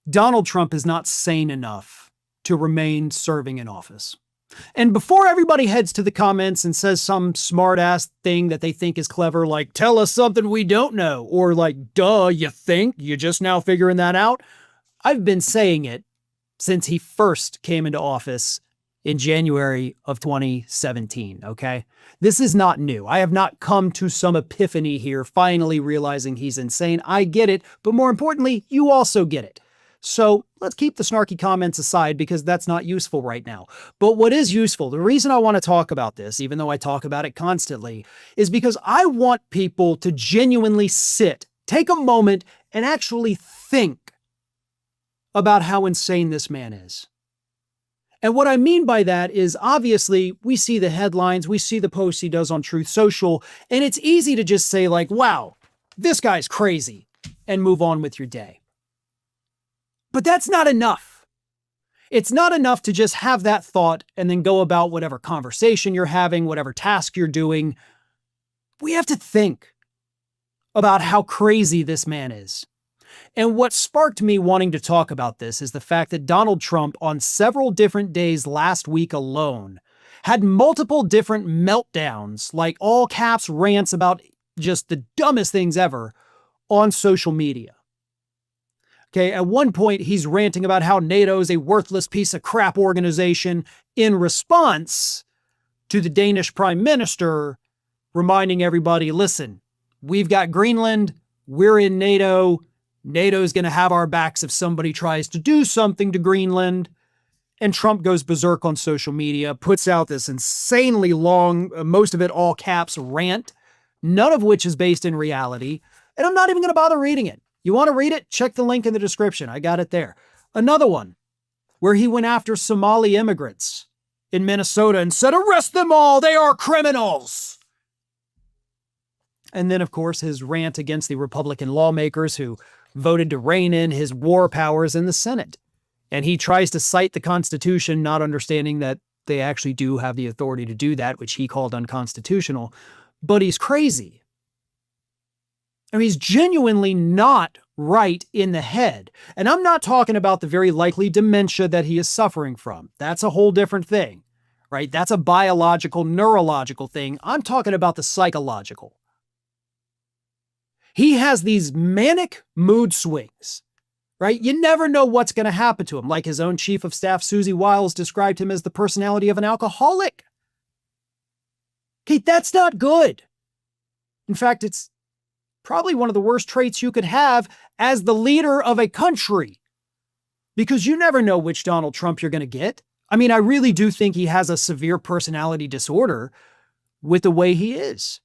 Donald Trump is not sane enough to remain serving in office. And before everybody heads to the comments and says some smart-ass thing that they think is clever, like, tell us something we don't know, or like, duh, you think? You're just now figuring that out? I've been saying it since he first came into office in January of 2017, okay? This is not new. I have not come to some epiphany here, finally realizing he's insane. I get it, but more importantly, you also get it. So let's keep the snarky comments aside because that's not useful right now. But what is useful, the reason I want to talk about this, even though I talk about it constantly, is because I want people to genuinely take a moment and actually think about how insane this man is. And what I mean by that is, obviously, we see the headlines, we see the posts he does on Truth Social, and it's easy to just say like, wow, this guy's crazy, and move on with your day. But that's not enough. It's not enough to just have that thought and then go about whatever conversation you're having, whatever task you're doing. We have to think about how crazy this man is. And what sparked me wanting to talk about this is the fact that Donald Trump, on several different days last week alone, had multiple different meltdowns, like all caps rants about just the dumbest things ever on social media. Okay, at one point, he's ranting about how NATO is a worthless piece of crap organization in response to the Danish prime minister reminding everybody, listen, we've got Greenland, we're in NATO, NATO's going to have our backs if somebody tries to do something to Greenland. And Trump goes berserk on social media, puts out this insanely long, most of it all caps, rant, none of which is based in reality. And I'm not even going to bother reading it. You want to read it? Check the link in the description. I got it there. Another one where he went after Somali immigrants in Minnesota and said, arrest them all. They are criminals. And then, of course, his rant against the Republican lawmakers who voted to rein in his war powers in the Senate. And he tries to cite the Constitution, not understanding that they actually do have the authority to do that, which he called unconstitutional. But he's crazy. I mean, he's genuinely not right in the head. And I'm not talking about the very likely dementia that he is suffering from. That's a whole different thing, right? That's a biological, neurological thing. I'm talking about the psychological. He has these manic mood swings, right? You never know what's going to happen to him. Like his own chief of staff, Susie Wiles, described him as the personality of an alcoholic. Okay, that's not good. In fact, it's probably one of the worst traits you could have as the leader of a country, because you never know which Donald Trump you're going to get. I mean, I really do think he has a severe personality disorder with the way he is.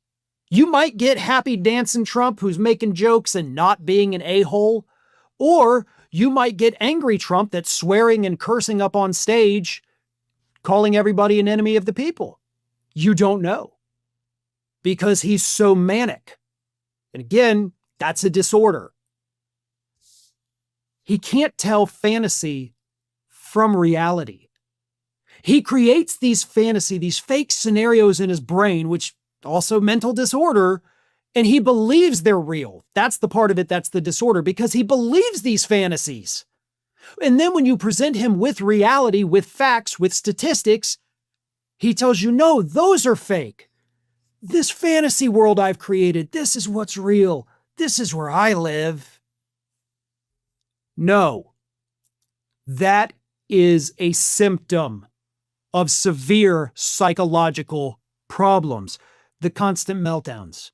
You might get happy dancing Trump who's making jokes and not being an a-hole, or you might get angry Trump that's swearing and cursing up on stage, calling everybody an enemy of the people. You don't know, because he's so manic. And again, that's a disorder. He can't tell fantasy from reality. He creates these fake scenarios in his brain, which also mental disorder, and he believes they're real. That's the part of it that's the disorder, because he believes these fantasies. And then when you present him with reality, with facts, with statistics, he tells you, no, those are fake. This fantasy world I've created, this is what's real. This is where I live. No, that is a symptom of severe psychological problems. The constant meltdowns.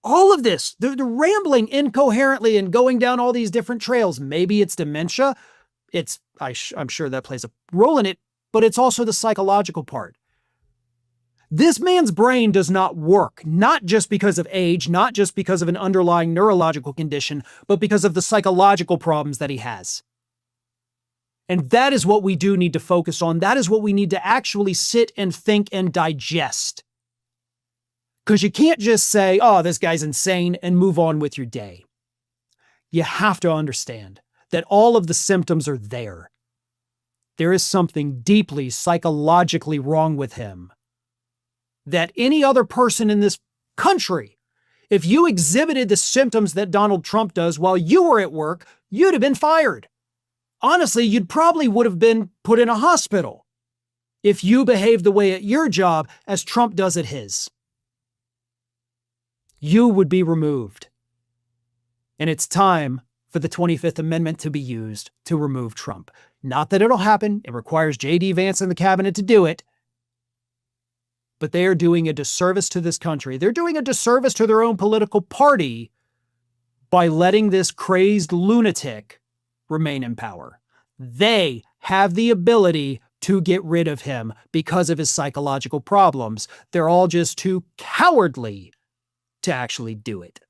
All of this, the rambling incoherently and going down all these different trails. Maybe it's dementia. I'm sure that plays a role in it, but it's also the psychological part. This man's brain does not work, not just because of age, not just because of an underlying neurological condition, but because of the psychological problems that he has. And that is what we do need to focus on. That is what we need to actually sit and think and digest. Because you can't just say, oh, this guy's insane, and move on with your day. You have to understand that all of the symptoms are there. There is something deeply psychologically wrong with him that any other person in this country, if you exhibited the symptoms that Donald Trump does while you were at work, you'd have been fired. Honestly, you'd probably would have been put in a hospital if you behaved the way at your job as Trump does at his. You would be removed. And it's time for the 25th Amendment to be used to remove Trump. Not that it'll happen. It requires J.D. Vance and the cabinet to do it. But they are doing a disservice to this country. They're doing a disservice to their own political party by letting this crazed lunatic remain in power. They have the ability to get rid of him because of his psychological problems. They're all just too cowardly to actually do it.